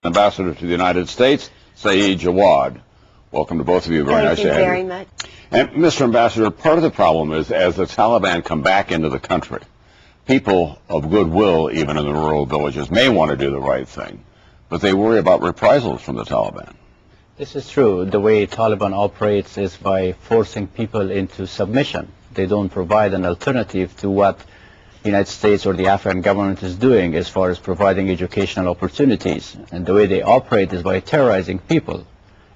Ambassador to the United States, Tayeb Jawad. Welcome to both of you. Very nice to have you. Thank you very much. And Mr. Ambassador, part of the problem is as the Taliban come back into the country, people of goodwill, even in the rural villages, may want to do the right thing, but they worry about reprisals from the Taliban. This is true. The way Taliban operates is by forcing people into submission. They don't provide an alternative to what the United States or the Afghan government is doing as far as providing educational opportunities. And the way they operate is by terrorizing people.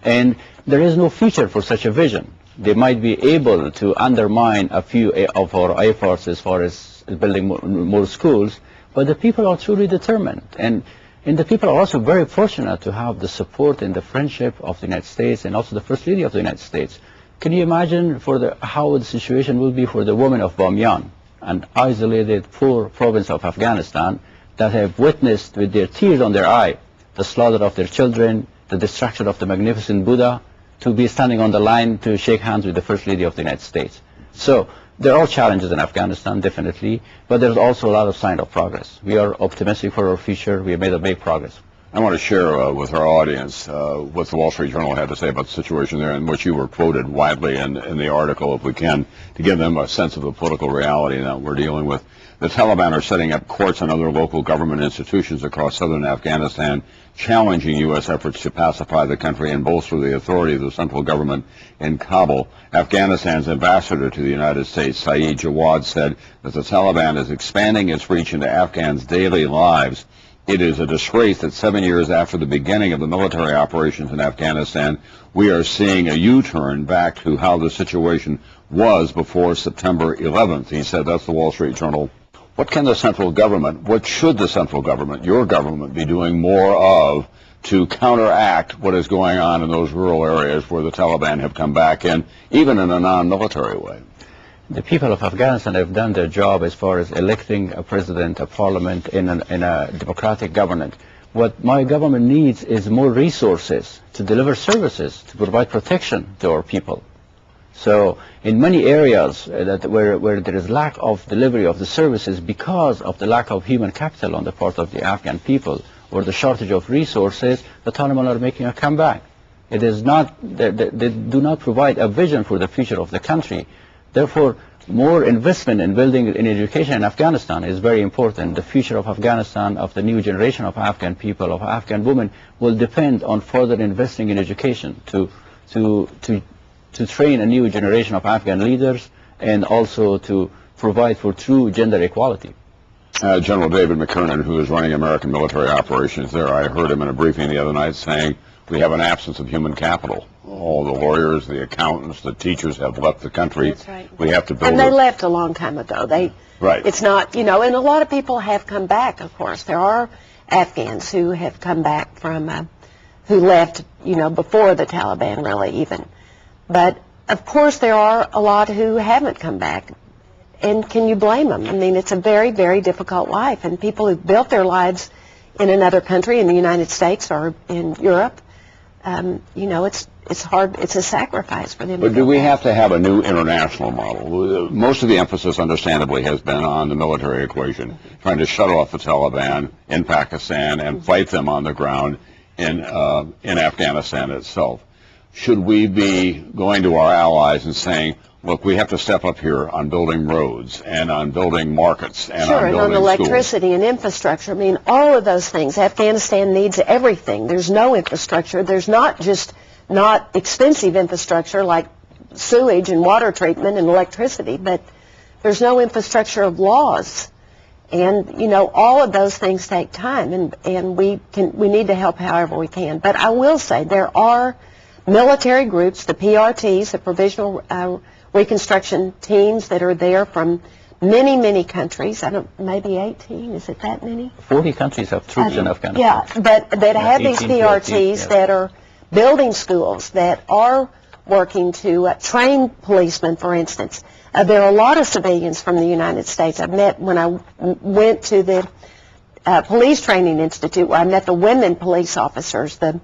And there is no future for such a vision. They might be able to undermine a few of our efforts as far as building more schools, but the people are truly determined. And the people are also very fortunate to have the support and the friendship of the United States and also the First Lady of the United States. Can you imagine how the situation will be for the women of Bamyan, an isolated, poor province of Afghanistan, that have witnessed with their tears on their eye the slaughter of their children, the destruction of the magnificent Buddha, to be standing on the line to shake hands with the First Lady of the United States. So there are challenges in Afghanistan, definitely, but there's also a lot of signs of progress. We are optimistic for our future. We have made a big progress. I want to share with our audience what the Wall Street Journal had to say about the situation there, and which you were quoted widely in the article, if we can, to give them a sense of the political reality that we're dealing with. The Taliban are setting up courts and other local government institutions across southern Afghanistan, challenging U.S. efforts to pacify the country and bolster the authority of the central government in Kabul. Afghanistan's ambassador to the United States, Tayeb Jawad, said that the Taliban is expanding its reach into Afghans' daily lives. It is a disgrace that 7 years after the beginning of the military operations in Afghanistan, we are seeing a U-turn back to how the situation was before September 11th. He said, that's the Wall Street Journal. What can the central government, what should the central government, your government, be doing more of to counteract what is going on in those rural areas where the Taliban have come back in, even in a non-military way? The people of Afghanistan have done their job as far as electing a president, a parliament, in a democratic government. What my government needs is more resources to deliver services, to provide protection to our people. So in many areas where there is lack of delivery of the services because of the lack of human capital on the part of the Afghan people or the shortage of resources, the Taliban are making a comeback. It is not, they do not provide a vision for the future of the country. Therefore, more investment in building in education in Afghanistan is very important. The future of Afghanistan, of the new generation of Afghan people, of Afghan women, will depend on further investing in education to train a new generation of Afghan leaders and also to provide for true gender equality. General David McKernan, who is running American military operations there, I heard him in a briefing the other night saying we have an absence of human capital. All the lawyers, the accountants, the teachers have left the country. That's right. We have to build. And they left a long time ago. Right. It's not, and a lot of people have come back, of course. There are Afghans who have come back from, who left, before the Taliban really even. But, of course, there are a lot who haven't come back. And can you blame them? I mean, it's a very, very difficult life. And people who built their lives in another country, in the United States or in Europe, it's hard. It's a sacrifice for them. But do we have to have a new international model? Most of the emphasis, understandably, has been on the military equation, trying to shut off the Taliban in Pakistan and fight them on the ground in Afghanistan itself. Should we be going to our allies and saying, look, we have to step up here on building roads and on building markets and sure, on building and on electricity schools and infrastructure. I mean, all of those things. Afghanistan needs everything. There's no infrastructure. There's not expensive infrastructure like sewage and water treatment and electricity, but there's no infrastructure of laws. And, all of those things take time, and we need to help however we can. But I will say there are military groups, the PRTs, the Provisional Reconstruction Teams that are there from many, many countries. Maybe 18, is it that many? 40 countries have troops in Afghanistan. Yeah, but that have these PRTs that are building schools, that are working to train policemen, for instance. There are a lot of civilians from the United States. I met when I went to the Police Training Institute, where I met the women police officers, the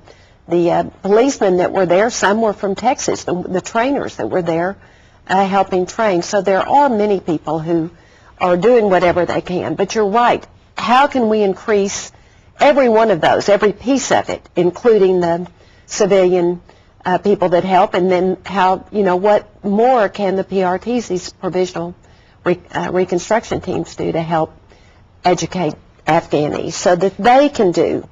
policemen that were there. Some were from Texas, the trainers that were there helping train. So there are many people who are doing whatever they can. But you're right. How can we increase every one of those, every piece of it, including the civilian people that help, and then how, what more can the PRTs, these provisional reconstruction teams, do to help educate Afghanis so that they can do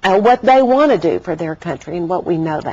what they want to do for their country and what we know they